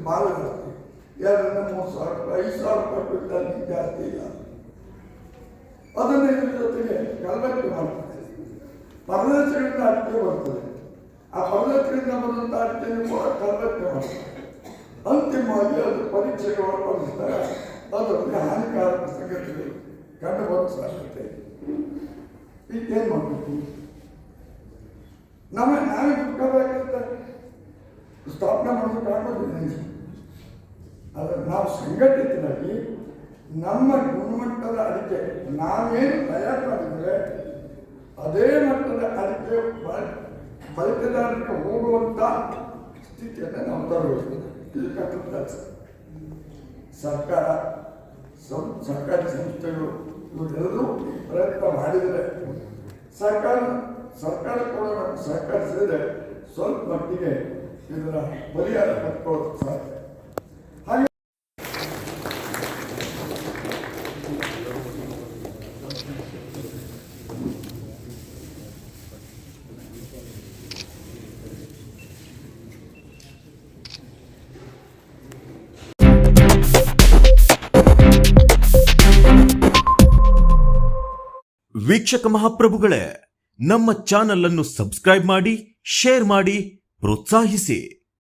ಭಾಳ ಜಾಸ್ತಿ, 2,000-3,000 ರೂಪಾಯಿ, 5,000 ರೂಪಾಯಿ ಕ್ವಿಂಟಲ್ ಜಾಸ್ತಿ ಇಲ್ಲ. ಅದನ್ನು ಇದ್ರ ಜೊತೆಗೆ ಕಲ್ವತ್ತು ಮಾಡ್ತಾರೆ. ಪರದೇಶಗಳಿಂದ ಅಡಿಕೆ ಬರ್ತದೆ, ಆ ಪರದೇಶಗಳಿಂದ ಬಂದಂಥ ಅಡಿಕೆಯನ್ನು ಕೂಡ ಕಲ್ವತ್ತು ಮಾಡ್ತಾರೆ. ಅಂತಿಮವಾಗಿ ಅದು ಪರೀಕ್ಷೆಗೆ ಒಳಪಡಿಸಿದಾಗ ಅದರಲ್ಲಿ ಹಾನಿಕಾರಕ ಸಂಗತಿಗಳು ಕಂಡು ಬರೋ ಸಾಧ್ಯತೆ. ಈಗೇನು ಮಾಡಬೇಕು? ನಾವೇ ದುಡ್ಕೋಬೇಕಂತ ಸ್ಥಾಪನೆ ಮಾಡೋದಕ್ಕಾಗೋದಿಲ್ಲ. ಆದರೆ ನಾವು ಸಂಘಟಿತರಾಗಿ ನಮ್ಮ ಗುಣಮಟ್ಟದ ಅಡಿಕೆ ನಾವೇನು ತಯಾರು ಮಾಡಿದರೆ ಅದೇ ಮಟ್ಟದ ಅಡಿಕೆ ಬಳಕೆದಾರರಿಗೆ ಹೋಗುವಂಥ ಸ್ಥಿತಿಯನ್ನು ನಾವು ತರಬೇಕು. ಇದು ಕಟ್ಟುತ್ತ ಸರ್ಕಾರ, ಸರ್ಕಾರಿ ಸಂಸ್ಥೆಗಳು ಇವರೆಲ್ಲರೂ ಪ್ರಯತ್ನ ಮಾಡಿದರೆ ಸರ್ಕಾರ ಕೂಡ ನಮಗೆ ಸಹಕರಿಸಿದರೆ ಸ್ವಲ್ಪ ಮಟ್ಟಿಗೆ ಇದರ ಪರಿಹಾರ ಕಟ್ಕೊಳ್ಳೋದು ಸಾಧ್ಯ. ಹಾಗೆ ವೀಕ್ಷಕ ಮಹಾಪ್ರಭುಗಳೇ, ನಮ್ಮ ಚಾನಲ್ ಅನ್ನು ಸಬ್ಸ್ಕ್ರೈಬ್ ಮಾಡಿ, ಶೇರ್ ಮಾಡಿ, ಪ್ರೋತ್ಸಾಹಿಸಿ.